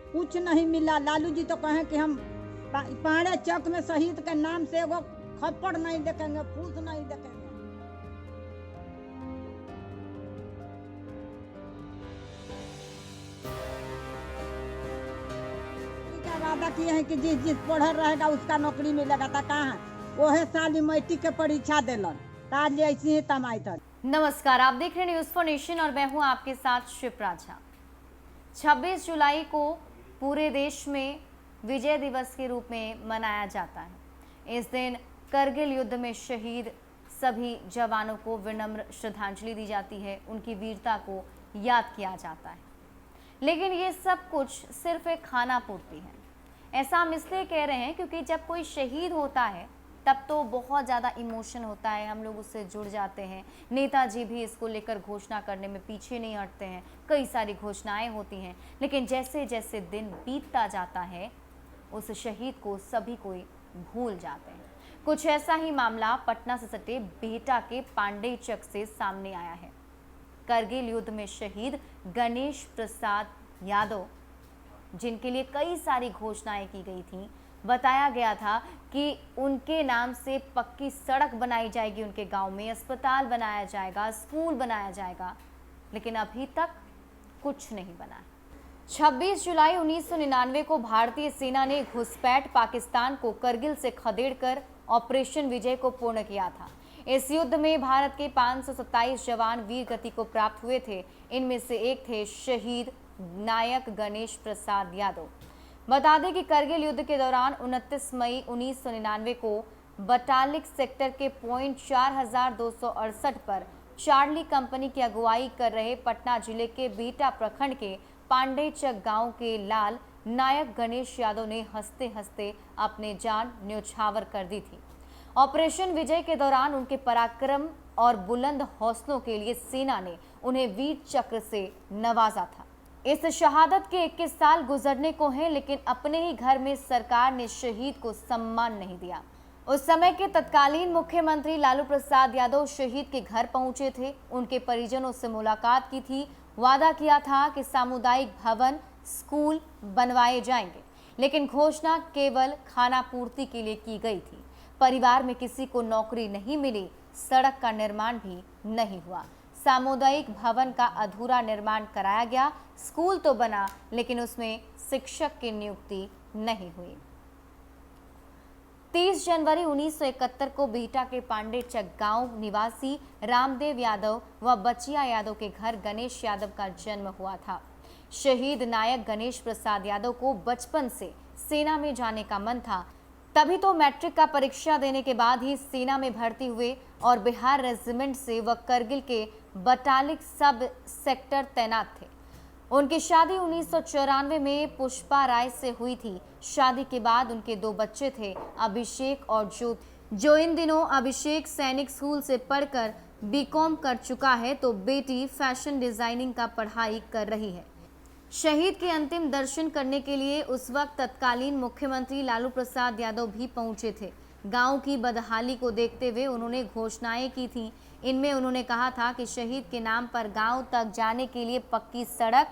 कुछ नहीं मिला। लालू जी तो कहें कि हम पाड़े चौक में शहीद के नाम से वो खप्पड़ नहीं देखेंगे, फूस नहीं देखेंगे। क्या वादा किए हैं कि जिस पढ़ल रहेगा उसका नौकरी मिलेगा, था कहाँ ओहे साली मैट्रिक के परीक्षा दिलन, ताज ऐसी ही तमाई था। नमस्कार, आप देख रहे हैं न्यूज फॉर नेशन और मैं हूं आपके साथ शिप्रा झा। 26 जुलाई को पूरे देश में विजय दिवस के रूप में मनाया जाता है। इस दिन करगिल युद्ध में शहीद सभी जवानों को विनम्र श्रद्धांजलि दी जाती है, उनकी वीरता को याद किया जाता है। लेकिन ये सब कुछ सिर्फ एक खाना पूर्ति है। ऐसा हम इसलिए कह रहे हैं क्योंकि जब कोई शहीद होता है तब तो बहुत ज़्यादा इमोशन होता है, हम लोग उससे जुड़ जाते हैं। नेताजी भी इसको लेकर घोषणा करने में पीछे नहीं हटते हैं, कई सारी घोषणाएं होती हैं। लेकिन जैसे जैसे दिन बीतता जाता है उस शहीद को सभी कोई भूल जाते हैं। कुछ ऐसा ही मामला पटना से सटे बिहटा के पांडेय चक से सामने आया है। करगिल युद्ध में शहीद गणेश प्रसाद यादव, जिनके लिए कई सारी घोषणाएं की गई थी, बताया गया था कि उनके नाम से पक्की सड़क बनाई जाएगी, उनके गांव में अस्पताल बनाया जाएगा, स्कूल बनाया जाएगा, लेकिन अभी तक कुछ नहीं बना। 26 जुलाई 1999 को भारतीय सेना ने घुसपैठ पाकिस्तान को करगिल से खदेड़कर ऑपरेशन विजय को पूर्ण किया था। इस युद्ध में भारत के 527 जवान वीर गति को प्राप्त हुए थे। इनमें से एक थे शहीद नायक गणेश प्रसाद यादव। बता दें कि करगिल युद्ध के दौरान 29 मई 1999 को बटालिक सेक्टर के पॉइंट 4268 पर चार्ली कंपनी की अगुवाई कर रहे पटना जिले के बिहटा प्रखंड के पांडेय चक गांव के लाल नायक गणेश यादव ने हंसते हंसते अपने जान न्योछावर कर दी थी। ऑपरेशन विजय के दौरान उनके पराक्रम और बुलंद हौसलों के लिए सेना ने उन्हें वीर चक्र से नवाजा था। इस शहादत के 21 साल गुजरने को हैं, लेकिन अपने ही घर में सरकार ने शहीद को सम्मान नहीं दिया। उस समय के तत्कालीन मुख्यमंत्री लालू प्रसाद यादव शहीद के घर पहुंचे थे, उनके परिजनों से मुलाकात की थी, वादा किया था कि सामुदायिक भवन, स्कूल बनवाए जाएंगे, लेकिन घोषणा केवल खाना पूर्ति के लिए की गई थी। परिवार में किसी को नौकरी नहीं मिली, सड़क का निर्माण भी नहीं हुआ, सामुदायिक भवन का अधूरा निर्माण कराया गया, स्कूल तो बना लेकिन उसमें शिक्षक की नियुक्ति नहीं हुई। 30 जनवरी 1971 को बिहटा के पांडेय चक गांव निवासी रामदेव यादव व बचिया यादव के घर गणेश यादव का जन्म हुआ था। शहीद नायक गणेश प्रसाद यादव को बचपन से सेना में जाने का मन था, तभी तो मैट्रिक का परीक्षा देने के बाद ही सेना में भर्ती हुए और बिहार रेजिमेंट से वह करगिल के बटालिक सब सेक्टर तैनात थे। उनकी शादी 1994 में पुष्पा राय से हुई थी। शादी के बाद उनके 2 बच्चे थे, अभिषेक और ज्योति। जो इन दिनों अभिषेक सैनिक स्कूल से पढ़कर बीकॉम कर चुका है, तो बेटी फैशन डिजाइनिंग का पढ़ाई कर रही है। शहीद के अंतिम दर्शन करने के लिए उस वक्त तत्कालीन मुख्यमंत्री लालू प्रसाद यादव भी पहुंचे थे। गांव की बदहाली को देखते हुए उन्होंने घोषणाएं की थी। इनमें उन्होंने कहा था कि शहीद के नाम पर गांव तक जाने के लिए पक्की सड़क,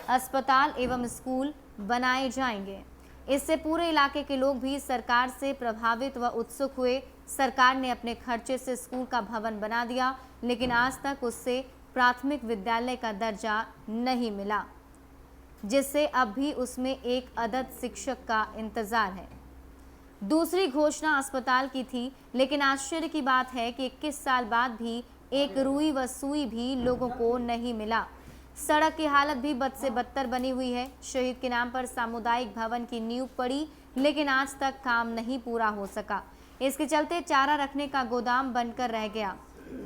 अस्पताल एवं स्कूल बनाए जाएंगे। इससे पूरे इलाके के लोग भी सरकार से प्रभावित व उत्सुक हुए। सरकार ने अपने खर्चे से स्कूल का भवन बना दिया, लेकिन आज तक उससे प्राथमिक विद्यालय का दर्जा नहीं मिला, जिससे अब भी उसमें एक अदद शिक्षक का इंतजार है। दूसरी घोषणा अस्पताल की थी, लेकिन आश्चर्य की बात है कि 21 साल बाद भी एक रुई व सुई भी लोगों को नहीं मिला। सड़क की हालत भी बद से बदतर बनी हुई है। शहीद के नाम पर सामुदायिक भवन की नींव पड़ी, लेकिन आज तक काम नहीं पूरा हो सका। इसके चलते चारा रखने का गोदाम बनकर रह गया।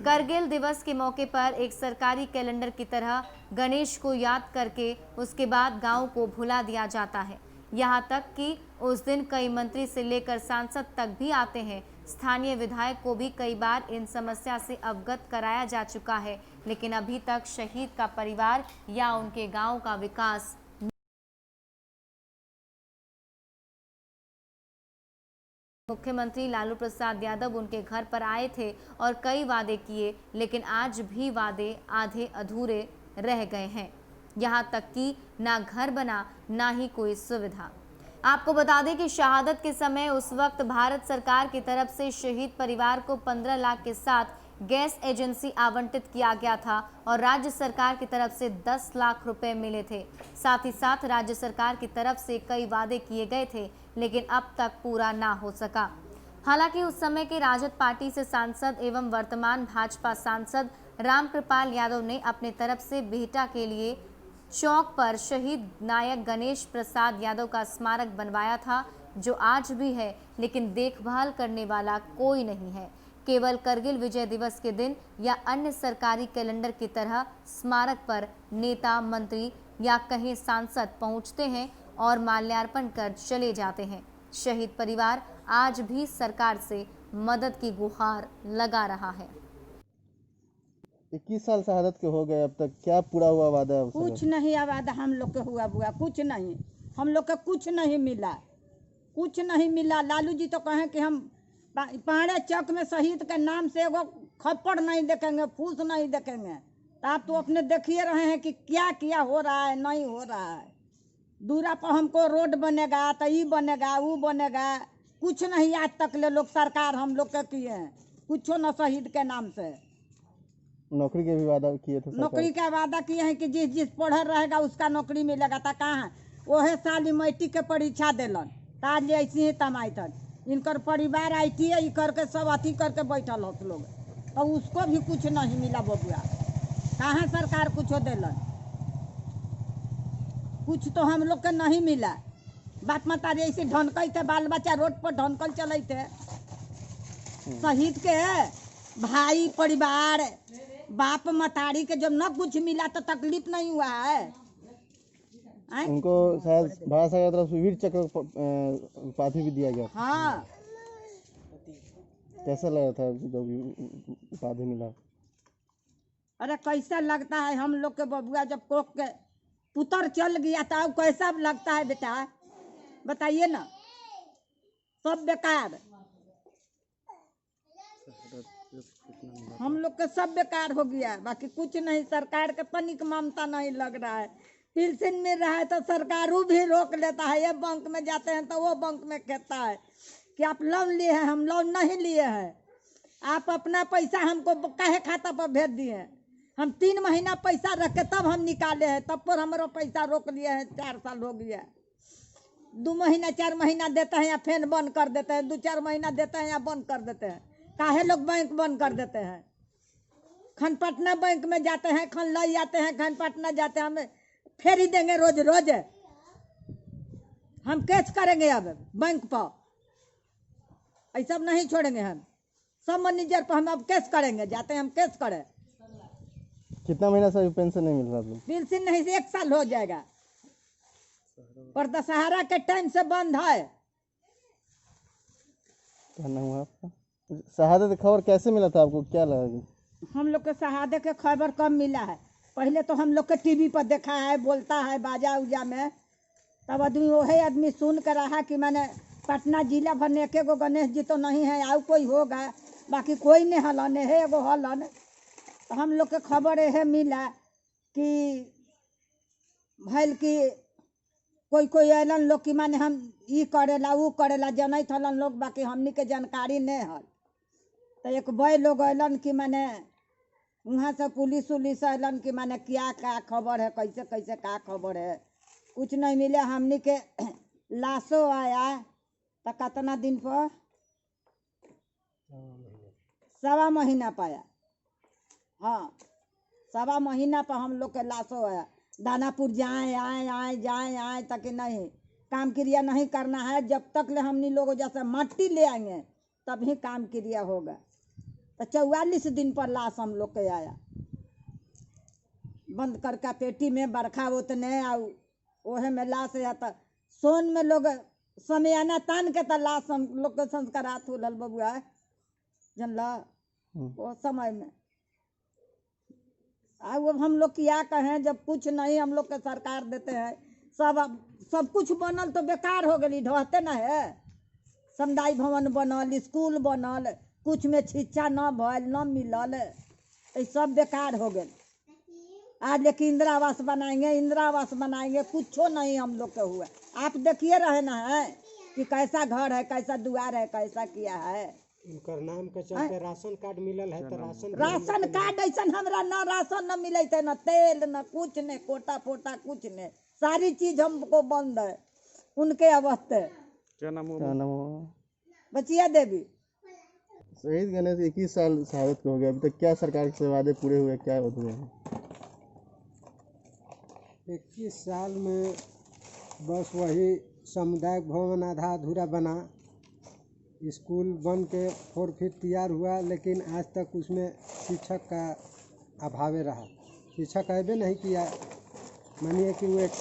करगिल दिवस के मौके पर एक सरकारी कैलेंडर की तरह गणेश को याद करके उसके बाद गांव को भुला दिया जाता है। यहाँ तक कि उस दिन कई मंत्री से लेकर सांसद तक भी आते हैं। स्थानीय विधायक को भी कई बार इन समस्या से अवगत कराया जा चुका है, लेकिन अभी तक शहीद का परिवार या उनके गांव का विकास मुख्यमंत्री लालू प्रसाद यादव उनके घर पर आए थे और कई वादे किए, लेकिन आज भी वादे आधे अधूरे रह गए हैं। यहाँ तक कि ना घर बना, ना ही कोई सुविधा। आपको बता दें कि शहादत के समय उस वक्त भारत सरकार की तरफ से शहीद परिवार को 15 लाख के साथ गैस एजेंसी आवंटित किया गया था और राज्य सरकार की तरफ से 10 लाख रुपए मिले थे। साथ ही साथ राज्य सरकार की तरफ से कई वादे किए गए थे, लेकिन अब तक पूरा ना हो सका। हालांकि उस समय के राजद पार्टी से सांसद एवं वर्तमान भाजपा सांसद रामकृपाल यादव ने अपने तरफ से बिहटा के लिए चौक पर शहीद नायक गणेश प्रसाद यादव का स्मारक बनवाया था, जो आज भी है, लेकिन देखभाल करने वाला कोई नहीं है। केवल करगिल विजय दिवस के दिन या अन्य सरकारी कैलेंडर की तरह स्मारक पर नेता, मंत्री या कहीं सांसद पहुंचते हैं और माल्यार्पण कर चले जाते हैं। शहीद परिवार आज भी सरकार से मदद की गुहार लगा रहा है। 21 साल शहादत के हो गए, अब तक क्या पूरा हुआ वादा है? कुछ नहीं वादा हम लोग के हुआ कुछ नहीं, हम लोग के कुछ नहीं मिला, कुछ नहीं मिला। लालू जी तो कहें कि हम पाड़े चौक में शहीद के नाम से एगो खप्पड़ नहीं देखेंगे, फूस नहीं देखेंगे। तो आप तो अपने देखिए रहे हैं कि क्या क्या हो रहा है, नहीं हो रहा है। दूरा पर हमको रोड बनेगा तो ये बनेगा, वो बनेगा, कुछ नहीं आज तक ले लोग सरकार हम लोग के किए हैं, कुछो न शहीद के नाम से। नौकरी के भी वादा किए थे, नौकरी का वादा किए हैं कि जिस पढ़ रहेगा उसका नौकरी मिलेगा। था कहाँ ओहे साल मैट्रिक के परीक्षा दिलन, आज ऐसे ही तमाई तक इनकर परिवार ITI करके सब अथी करके बैठल होत लोग, तो उसको भी कुछ नहीं मिला बबुआ। कहाँ सरकार कुछ दिलन, कुछ तो हम लोग के नहीं मिला। बात मता जैसे ढनकल थे, बाल बच्चा रोड पर ढनकल चले थे। शहीद के भाई परिवार बाप मतारी के जब न कुछ मिला तो तकलीफ नहीं हुआ है। उनको शायद भारत सरकार की तरफ से वीर चक्र उपाधि भी दिया गया। हाँ, कैसा लगा था जब उपाधि मिला? अरे कैसा लगता है हम लोग के बबुआ, जब कोक के पुत्र चल गया था कैसा लगता है बेटा, बताइए ना। सब बेकार, हम लोग के सब बेकार हो गया, बाकी कुछ नहीं। सरकार के तनिक ममता नहीं लग रहा है। पेंशन मिल रहा है तो सरकार वो भी रोक लेता है, ये बैंक में जाते हैं तो वो बैंक में कहता है कि आप लोन लिए हैं, हम लोन नहीं लिए हैं। आप अपना पैसा हमको काहे खाता पर भेज दिए, हम 3 महीना पैसा रख के तब हम निकाले हैं, तब पर हमारा पैसा रोक लिए हैं। 4 साल हो गया, 2 महीना 4 महीना देते हैं या फिर बंद कर देते हैं, 2-4 महीना देते हैं या बंद कर देते हैं। काहे लोग बैंक बंद कर देते हैं? खन पटना बैंक में जाते हैं, खन लई जाते हैं, खन पटना जाते हैं, हमें फेरी देंगे रोज रोज, हम केस करेंगे अब बैंक पर, ऐसा नहीं छोड़ेंगे हम। सब मैनेजर पर हम अब केस करेंगे, जाते हैं हम केस करें। कितना महीना से पेंशन नहीं मिल रहा? पेंशन नहीं से 1 साल हो जाएगा, पर दशहरा के टाइम से बंद है। क्या नाम हुआ आपका? शहादत खबर कैसे मिला था आपको, क्या लगा? हम लोग के शहादत के खबर कब मिला है, पहले तो हम लोग के टीवी पर देखा है, बोलता है बाजा उजा में, तब आदमी वही आदमी सुन कर रहा कि मैंने पटना जिला भर में 1 गणेश जी तो नहीं है, आउ कोई होगा, बाकी कोई नहीं हलन, है एगो हलन। तो हम लोग के खबर यह मिला कि भैल की कोई अलन लोग कि माने हम ये करेला वो करेला जनत हलन लोग, बाकी हमनी के जानकारी नहीं हल। तो एक बड़े लोग अलन कि माने वहाँ से पुलिस उलिस अलन कि माने क्या खबर है, कैसे कैसे क्या खबर है, कुछ नहीं मिले। हमनी के लाशो आया तो कितना दिन पर 1.25 महीना पाया, हाँ 1.25 महीना पर हम लोग के लाशो आया। दानापुर जाए तक नहीं, काम क्रिया नहीं करना है, जब तक ले हमनी लोग जैसे मट्टी ले आएंगे तभी काम क्रिया होगा। तो 44 दिन पर लाश हम लोग के आया, बंद करके पेटी में बरखा उतने ओहे में लाश आया। तो सोन में लोग समयाना तान के तो लाश हम लोग के संस्कारात हो लल बबुआ, जानला वो समय में। अब हम लोग क्या कहें, जब कुछ नहीं हम लोग के सरकार देते हैं, सब कुछ बनल तो बेकार हो गई, ढहते न है। समुदाय भवन बनल, स्कूल बनल, कुछ में शिक्षा न भल न मिलल, तो सब बेकार हो गए। आज लेकिन इंदिरा आवास बनाएंगे कुछ नहीं हम लोग के हुआ। आप देखिए रहे ना है कि कैसा घर है, कैसा दुआर है, कैसा किया है। उनकर नाम के चलते राशन कार्ड मिलल है तो राशन कार्ड ऐसा हमरा न राशन न मिले थे, न तेल न कुछ ने, कोटा फोटा कुछ ने, सारी चीज हमको बंद है उनके अवस्थे। क्या नाम हो? बचिया देवी। शहीद गणेश 21 साल शहादत हो गया, अभी तक क्या सरकार के वादे पूरे हुए, क्या हुए हैं? 21 साल में बस वही सामुदायिक भवन आधा अधूरा बना, स्कूल बन के 4 फीट तैयार हुआ, लेकिन आज तक उसमें शिक्षक का अभाव रहा। शिक्षक अबे नहीं किया। मानिए कि वो एक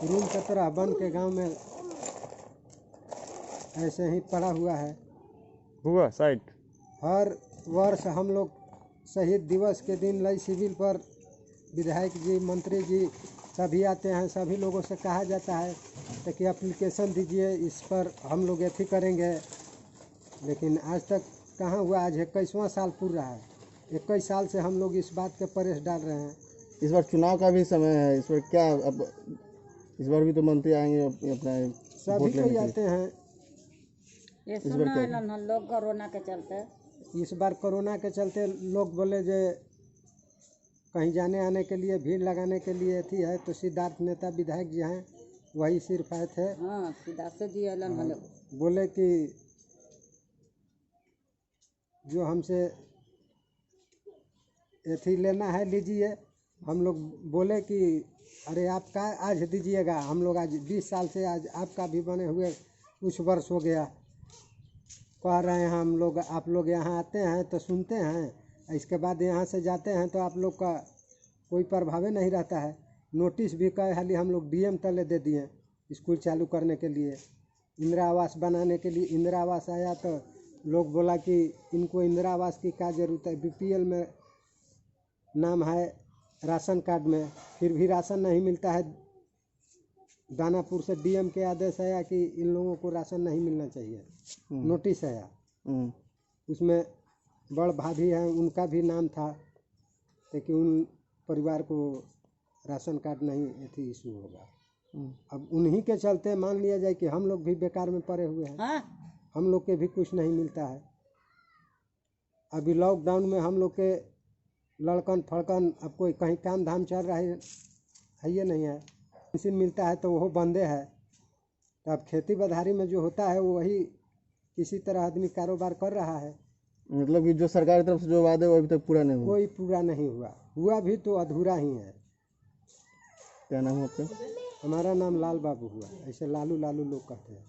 रूम की तरह बन के गांव में ऐसे ही पड़ा हुआ है। हुआ साइट हर वर्ष हम लोग शहीद दिवस के दिन लई शिविर पर विधायक जी, मंत्री जी सभी आते हैं। सभी लोगों से कहा जाता है कि एप्लीकेशन दीजिए, इस पर हम लोग एथी करेंगे, लेकिन आज तक कहाँ हुआ। आज 21वां साल पूर रहा है। 21 साल से हम लोग इस बात के परेश डाल रहे हैं। इस बार चुनाव का भी समय है, इस बार क्या अब इस बार भी तो मंत्री आएंगे अपना सभी कोई आते हैं। इस बार लोग कोरोना के चलते, इस बार कोरोना के चलते लोग बोले जे कहीं जाने आने के लिए भीड़ लगाने के लिए थी है, तो सिद्धार्थ नेता विधायक जी हैं, वही सिर्फ आए थे। हाँ सिद्धार्थ जी अलन बोले कि जो हमसे एथी लेना है लीजिए। हम लोग बोले कि अरे आपका आज दीजिएगा। हम लोग आज 20 साल से आज आपका भी बने हुए कुछ वर्ष हो गया। कह रहे हैं हम लोग, आप लोग यहाँ आते हैं तो सुनते हैं, इसके बाद यहाँ से जाते हैं तो आप लोग का कोई प्रभाव नहीं रहता है। नोटिस भी कहे हाली हम लोग डीएम तले दे दिए स्कूल चालू करने के लिए, इंदिरा आवास बनाने के लिए। इंदिरा आवास आया तो लोग बोला कि इनको इंदिरा आवास की क्या ज़रूरत है, बीपीएल में नाम है राशन कार्ड में, फिर भी राशन नहीं मिलता है। दानापुर से डीएम के आदेश आया कि इन लोगों को राशन नहीं मिलना चाहिए, नोटिस आया। उसमें बड़ भाभी हैं, उनका भी नाम था, लेकिन उन परिवार को राशन कार्ड नहीं एथी इशू होगा। अब उन्हीं के चलते मान लिया जाए कि हम लोग भी बेकार में पड़े हुए हैं। हम लोग के भी कुछ नहीं मिलता है। अभी लॉकडाउन में हम लोग के लड़कन फड़कन अब कोई कहीं काम धाम चल रहा है ये नहीं है। पेंशन मिलता है तो वो बंदे है। तो अब खेती बाड़ी में जो होता है वो वही किसी तरह आदमी कारोबार कर रहा है। मतलब कि जो सरकार की तरफ से जो वादे वो अभी तक पूरा नहीं हुआ, कोई पूरा नहीं हुआ भी तो अधूरा ही है। क्या नाम है आपका? हमारा नाम लाल बाबू हुआ, ऐसे लालू लालू लोग कहते हैं।